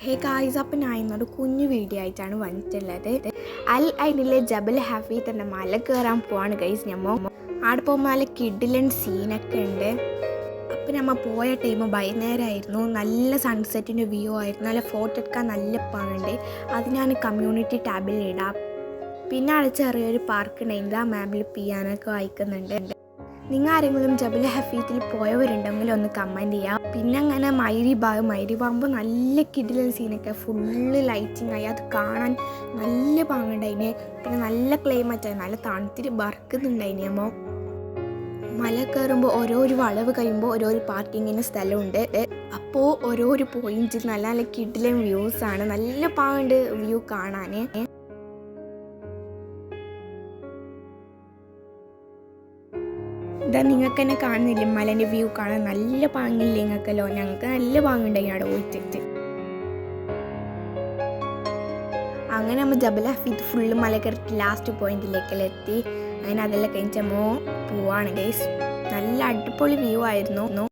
Hey guys, അപ്പം ഞാൻ ഇന്നൊരു കുഞ്ഞു വീഡിയോ ആയിട്ടാണ് വന്നിട്ടുള്ളത്. അൽ ഐനിലെ ജബൽ ഹഫീത്ത് എന്ന മല കയറാൻ പോവാണ് ഗൈസ്. ഞമ്മ ആടെ പോകുമ്പോൾ നല്ല കിഡിലൻ സീനൊക്കെ ഉണ്ട്. അപ്പം നമ്മൾ പോയ ടൈം വൈകുന്നേരമായിരുന്നു. നല്ല സൺസെറ്റിൻ്റെ വ്യൂ ആയിരുന്നു. നല്ല ഫോട്ടോ എടുക്കാൻ നല്ല പാങ്ങുണ്ട്. അത് ഞാൻ കമ്മ്യൂണിറ്റി ടാബിൽ ഇടാം. പിന്നെ അവിടെ ചെറിയൊരു പാർക്ക് ഉണ്ടായിരുന്നു. ആ മാപ്പിൽ പിയാനൊക്കെ വായിക്കുന്നുണ്ട്. നിങ്ങൾ ആരെങ്കിലും ജബൽ ഹഫീത്തിൽ പോയവരുണ്ടെങ്കിൽ ഒന്ന് കമൻറ്റ് ചെയ്യുക. പിന്നെ അങ്ങനെ മൈരിബാകുമ്പോൾ നല്ല കിടിലൻ സീനൊക്കെ, ഫുള്ള് ലൈറ്റിംഗ് ആയി. അത് കാണാൻ നല്ല പാങ്ങുണ്ടായിന്. പിന്നെ നല്ല ക്ലൈമറ്റായി, നല്ല തണുത്തിട്ട് ബർക്കുന്നുണ്ടായിന്. അപ്പോൾ മല കയറുമ്പോൾ ഓരോരു വളവ് കഴിയുമ്പോൾ ഓരോരു പാർക്കിങ്ങിന് സ്ഥലമുണ്ട്. അപ്പോൾ ഓരോരു പോയിന്റ് നല്ല നല്ല കിടിലൻ വ്യൂസാണ്. നല്ല പാങ്ങുണ്ട് വ്യൂ കാണാൻ. ഇതാ നിങ്ങൾക്ക് തന്നെ കാണുന്നില്ലേ മലേൻ്റെ വ്യൂ കാണാൻ നല്ല പാങ്ങില്ലേ നിങ്ങൾക്കല്ലോ. ഞങ്ങൾക്ക് നല്ല പാങ്ങുണ്ടായി അവിടെ പോയിട്ട്. അങ്ങനെ നമ്മൾ ജബൽ ഹഫീത്ത് ഫുള്ള് മല കയറിയിട്ട് ലാസ്റ്റ് പോയിന്റിലേക്കെല്ലാം എത്തി. അങ്ങനെ അതെല്ലാം കഴിഞ്ഞപ്പോൾ പോവാണ് ഗൈസ്. നല്ല അടിപൊളി വ്യൂ ആയിരുന്നു.